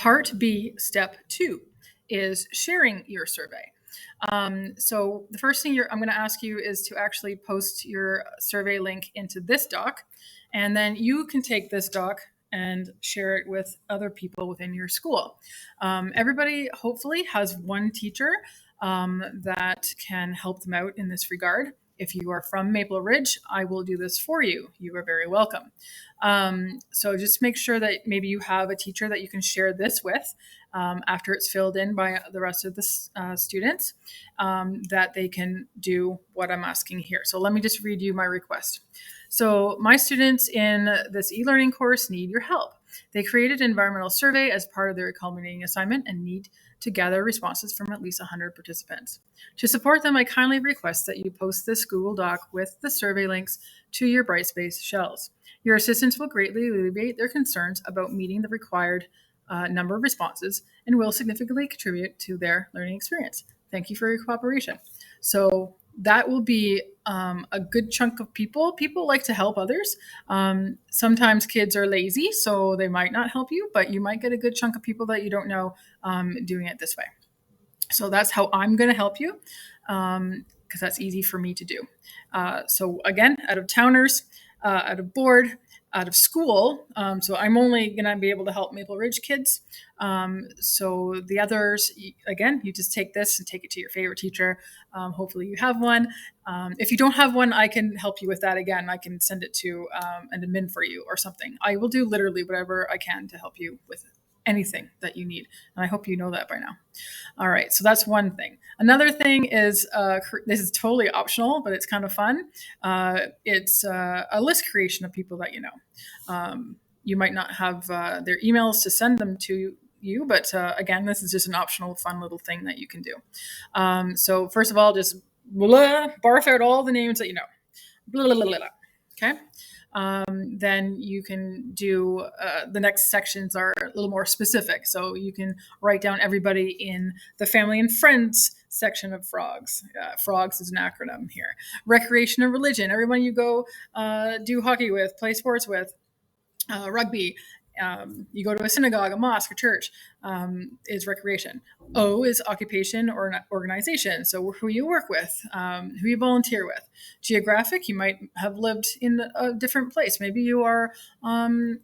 Part B, step 2, is sharing your survey. So the first thing I'm going to ask you is to actually post your survey link into this doc, and then you can take this doc and share it with other people within your school. Everybody hopefully has one teacher that can help them out in this regard. If you are from Maple Ridge, I will do this for you. You are very welcome. So just make sure that maybe you have a teacher that you can share this with after it's filled in by the rest of the students, that they can do what I'm asking here. So let me just read you my request. So my students in this e-learning course need your help. They created an environmental survey as part of their culminating assignment and need to gather responses from at least 100 participants. To support them, I kindly request that you post this Google Doc with the survey links to your Brightspace shells. Your assistance will greatly alleviate their concerns about meeting the required number of responses and will significantly contribute to their learning experience. Thank you for your cooperation. So that will be a good chunk of people. People like to help others. Sometimes kids are lazy, so they might not help you, but you might get a good chunk of people that you don't know doing it this way. So that's how I'm going to help you, because that's easy for me to do. So again, out of towners, out of board, out of school. So I'm only going to be able to help Maple Ridge kids. So the others, again, you just take this and take it to your favorite teacher. Hopefully you have one. If you don't have one, I can help you with that again. I can send it to an admin for you or something. I will do literally whatever I can to help you with anything that you need. And I hope you know that by now. All right, so that's one thing. Another thing is, this is totally optional, but it's kind of fun. It's a list creation of people that you know. You might not have their emails to send them to you, but again, this is just an optional, fun little thing that you can do. So first of all, just barf out all the names that you know. Okay. Then you can do the next sections are a little more specific. So you can write down everybody in the family and friends section of frogs. Frogs is an acronym here. Recreation and religion. Everyone you go do hockey with, play sports with, rugby. You go to a synagogue, a mosque, a church, is recreation. O is occupation or organization. So who you work with, who you volunteer with. Geographic, you might have lived in a different place. Maybe you are an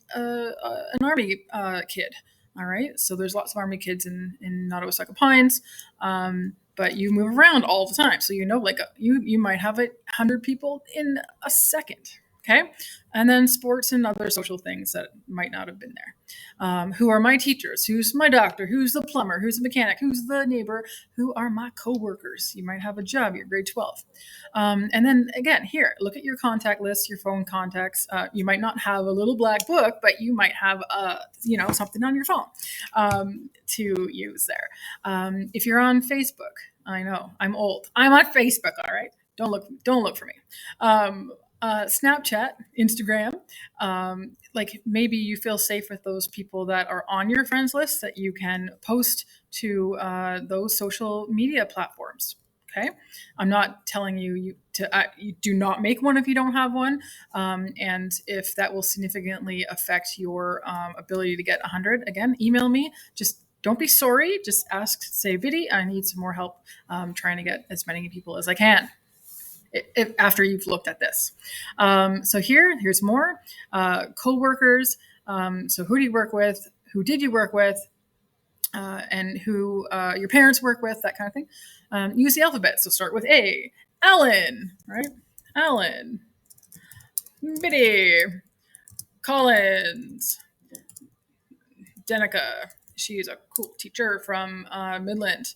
Army kid. All right. So there's lots of Army kids in Nottawasaga Pines. But you move around all the time. So you know, like you might have 100 people in a second. Okay. And then sports and other social things that might not have been there. Who are my teachers? Who's my doctor? Who's the plumber? Who's the mechanic? Who's the neighbor? Who are my coworkers? You might have a job. You're grade 12. And then again, here, look at your contact list, your phone contacts. You might not have a little black book, but you might have something on your phone to use there. If you're on Facebook, I know I'm old. I'm on Facebook. All right. Don't look for me. Snapchat, Instagram, like maybe you feel safe with those people that are on your friends list that you can post to those social media platforms. Okay, I'm not telling you you do not make one if you don't have one, and if that will significantly affect your ability to get 100, again, email me. Just don't be sorry. Just ask, say, Biddy, I need some more help trying to get as many people as I can. After you've looked at this. So here's more. Co-workers. So who do you work with? Who did you work with? And who your parents work with, that kind of thing. Use the alphabet. So start with A. Alan, right? Alan. Biddy. Collins. Denica. She's a cool teacher from Midland.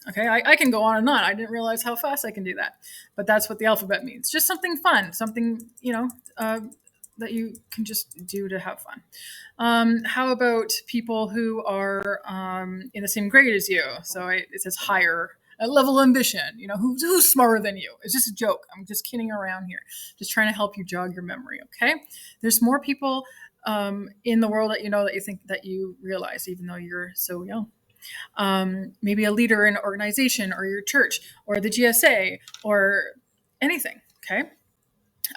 Okay, I can go on and on. I didn't realize how fast I can do that. But that's what the alphabet means. Just something fun, something, that you can just do to have fun. How about people who are in the same grade as you? So it says higher, a level of ambition. Who's smarter than you? It's just a joke. I'm just kidding around here. Just trying to help you jog your memory, okay? There's more people in the world that you think that you realize, even though you're so young. Maybe a leader in an organization or your church or the GSA or anything. Okay.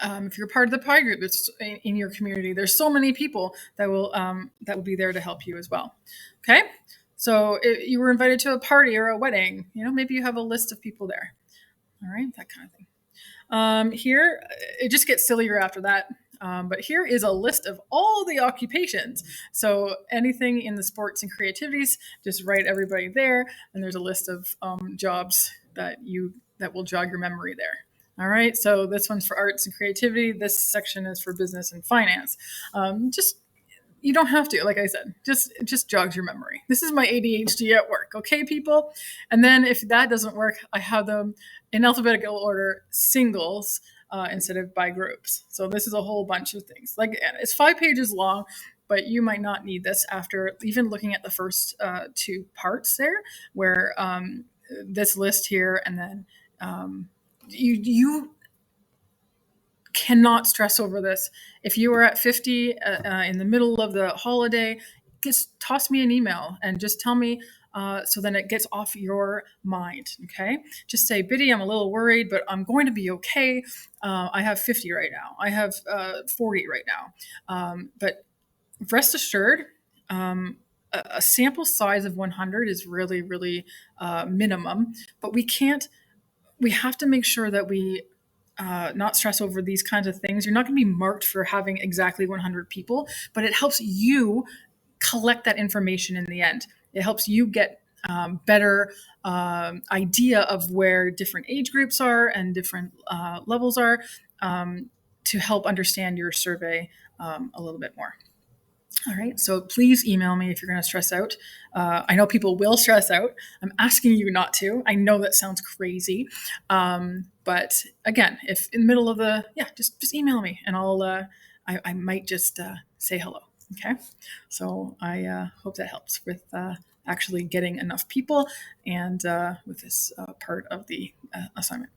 If you're part of the Pi group that's in your community, there's so many people that will be there to help you as well. Okay, so if you were invited to a party or a wedding, maybe you have a list of people there. All right, that kind of thing. Here, it just gets sillier after that. But here is a list of all the occupations. So anything in the sports and creativities, just write everybody there, and there's a list of jobs that will jog your memory there. All right, so this one's for arts and creativity. This section is for business and finance. Just you don't have to, like I said, just jogs your memory. This is my ADHD at work, okay, people? And then if that doesn't work, I have them in alphabetical order, singles, instead of by groups. So this is a whole bunch of things. Like, it's 5 pages long, but you might not need this after even looking at the first 2 parts there, where this list here, and then you cannot stress over this. If you are at 50 in the middle of the holiday, just toss me an email and just tell me, so then it gets off your mind. Okay, just say, Biddy, I'm a little worried, but I'm going to be okay. I have 50 right now. I have 40 right now. But rest assured, a sample size of 100 is really, really minimum. But we have to make sure that we not stress over these kinds of things. You're not going to be marked for having exactly 100 people, but it helps you collect that information in the end. It helps you get better idea of where different age groups are and different levels are, to help understand your survey a little bit more. All right, so please email me if you're going to stress out. I know people will stress out. I'm asking you not to. I know that sounds crazy, but again, if in the middle of just email me, and I might just say hello. Okay, so I hope that helps with actually getting enough people and with this part of the assignment.